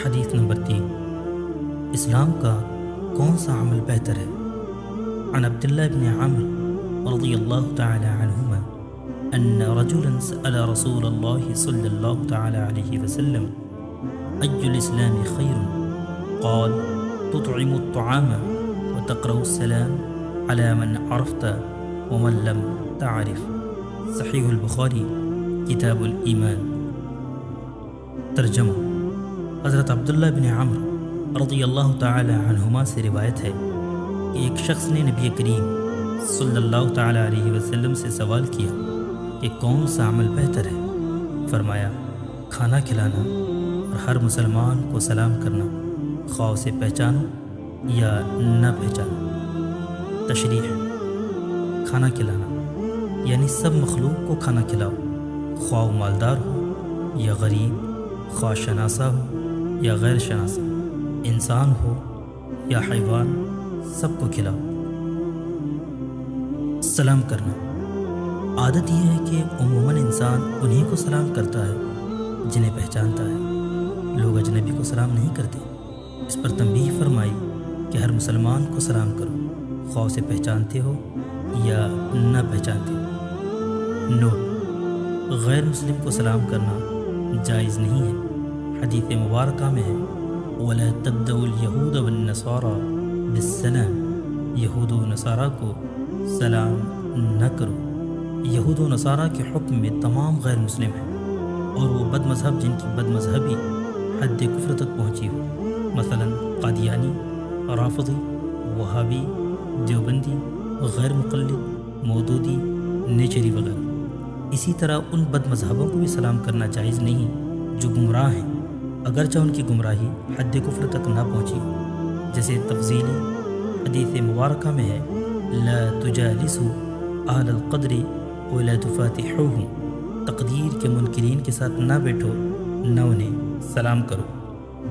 حدیث نمبر 3، اسلام کا کون سا عمل بہتر ہے؟ عن عبداللہ بن عمرو رضی اللہ تعالی عنہما ان رجلا سأل رسول اللہ صلی اللہ تعالی علیہ وسلم ای الاسلام خیر؟ قال تطعم الطعام وتقرأ السلام على من عرفت ومن لم تعرف۔ صحیح البخاری کتاب الایمان۔ ترجمہ: حضرت عبداللہ بن عمرو رضی اللہ تعالی عنہما سے روایت ہے کہ ایک شخص نے نبی کریم صلی اللہ تعالی علیہ وسلم سے سوال کیا کہ کون سا عمل بہتر ہے؟ فرمایا، کھانا کھلانا اور ہر مسلمان کو سلام کرنا، خواہ اسے پہچانو یا نہ پہچانو۔ تشریح: کھانا کھلانا یعنی سب مخلوق کو کھانا کھلاؤ، خواہ وہ مالدار ہو یا غریب، خواہ شناسہ ہو یا غیر شناسہ، انسان ہو یا حیوان، سب کو کھلاؤ۔ سلام کرنا، عادت یہ ہے کہ عموماً انسان انہی کو سلام کرتا ہے جنہیں پہچانتا ہے، لوگ اجنبی کو سلام نہیں کرتے۔ اس پر تنبیہ فرمائی کہ ہر مسلمان کو سلام کرو، خواہ اسے پہچانتے ہو یا نہ پہچانتے ہو۔ نوٹ: غیر مسلم کو سلام کرنا جائز نہیں ہے۔ حدیث مبارکہ میں ہے وَلَا تَبْدَأُوا الْيَهُودَ وَالنَّصَارَى بِالسَّلَامِ، یہود و نصارہ کو سلام نہ کرو۔ یہود و نصارہ کے حکم میں تمام غیر مسلم ہیں، اور وہ بد مذہب جن کی بد مذہبی حد کفر تک پہنچی ہو، مثلا قادیانی، رافضی، وہابی، دیوبندی، غیر مقلد، مودودی، نیچری وغیرہ۔ اسی طرح ان بد مذہبوں کو بھی سلام کرنا جائز نہیں جو گمراہ ہیں، اگرچہ ان کی گمراہی حد کفر تک نہ پہنچی ہو، جیسے تفضیلی حدیث مبارکہ میں ہے لا تجالسوا اہل القدر ولا تفاتحوهم، تقدیر کے منکرین کے ساتھ نہ بیٹھو، نہ انہیں سلام کرو،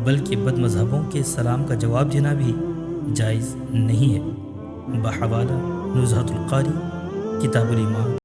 بلکہ بد مذہبوں کے سلام کا جواب دینا بھی جائز نہیں ہے۔ بحوالہ نزہۃ القاری کتاب الایمان۔